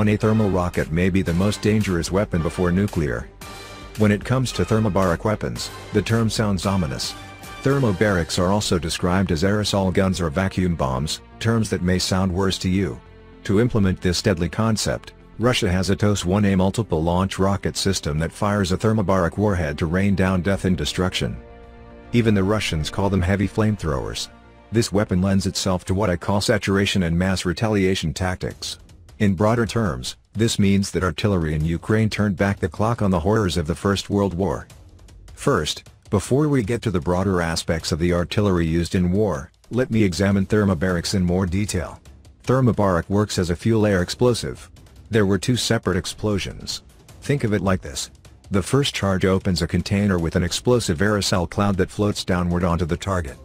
TOS1A thermal rocket may be the most dangerous weapon before nuclear. When it comes to thermobaric weapons, the term sounds ominous. Thermobarics are also described as aerosol guns or vacuum bombs, terms that may sound worse to you. To implement this deadly concept, Russia has a TOS1A multiple launch rocket system that fires a thermobaric warhead to rain down death and destruction. Even the Russians call them heavy flamethrowers. This weapon lends itself to what I call saturation and mass retaliation tactics. In broader terms, this means that artillery in Ukraine turned back the clock on the horrors of the First World War. First, before we get to the broader aspects of the artillery used in war, let me examine thermobarics in more detail. Thermobaric works as a fuel-air explosive. There were two separate explosions. Think of it like this. The first charge opens a container with an explosive aerosol cloud that floats downward onto the target.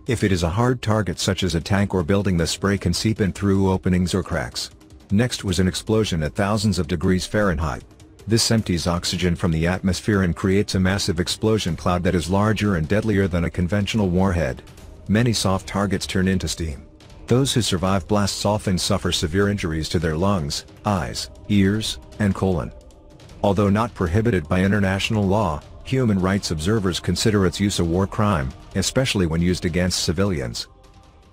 If it is a hard target such as a tank or building, the spray can seep in through openings or cracks. Next was an explosion at thousands of degrees Fahrenheit. This empties oxygen from the atmosphere and creates a massive explosion cloud that is larger and deadlier than a conventional warhead. Many soft targets turn into steam. Those who survive blasts often suffer severe injuries to their lungs, eyes, ears, and colon. Although not prohibited by international law, human rights observers consider its use a war crime, especially when used against civilians.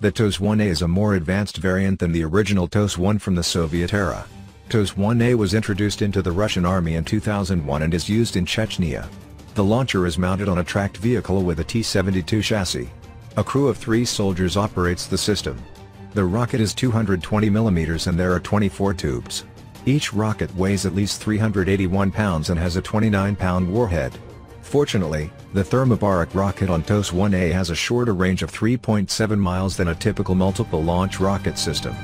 The TOS1A is a more advanced variant than the original TOS1 from the Soviet era. TOS1A was introduced into the Russian army in 2001 and is used in Chechnya. The launcher is mounted on a tracked vehicle with a T-72 chassis. A crew of 3 soldiers operates the system. The rocket is 220 mm and there are 24 tubes. Each rocket weighs at least 381 pounds and has a 29-pound warhead. Fortunately, the thermobaric rocket on TOS1A has a shorter range of 3.7 miles than a typical multiple launch rocket system.